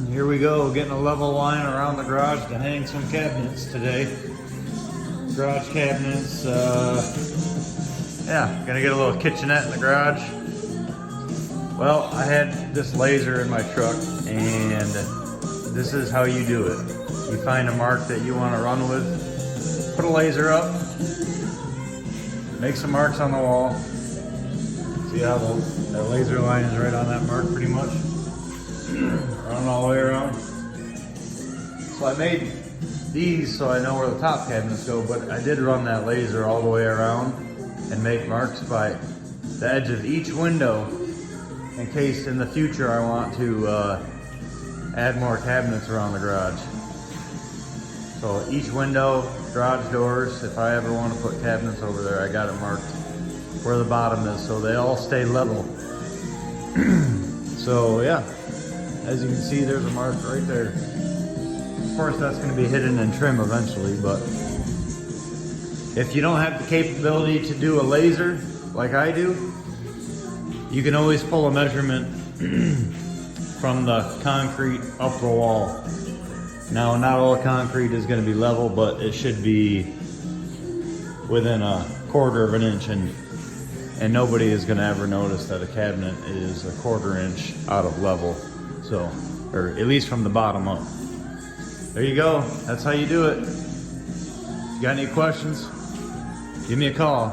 Here we go, getting a level line around the garage to hang some cabinets today. Garage cabinets, yeah, gonna get a little kitchenette in the garage. Well, I had this laser in my truck, and this is how you do it. You find a mark that you want to run with, put a laser up, make some marks on the wall. See how the laser line is right on that mark pretty much? Run all the way around. So I made these so I know where the top cabinets go, but I did run that laser all the way around and make marks by the edge of each window in case in the future I want to add more cabinets around the garage. So each window, garage doors, if I ever want to put cabinets over there, I got it marked where the bottom is so they all stay level. So yeah, as you can see, there's a mark right there. Of course, that's going to be hidden in trim eventually, but if you don't have the capability to do a laser like I do, you can always pull a measurement from the concrete up the wall. Now, not all concrete is going to be level, but it should be within a quarter of an inch, and nobody is going to ever notice that a cabinet is a quarter inch out of level. So, or at least from the bottom up. There you go. That's how you do it. If you got any questions, give me a call.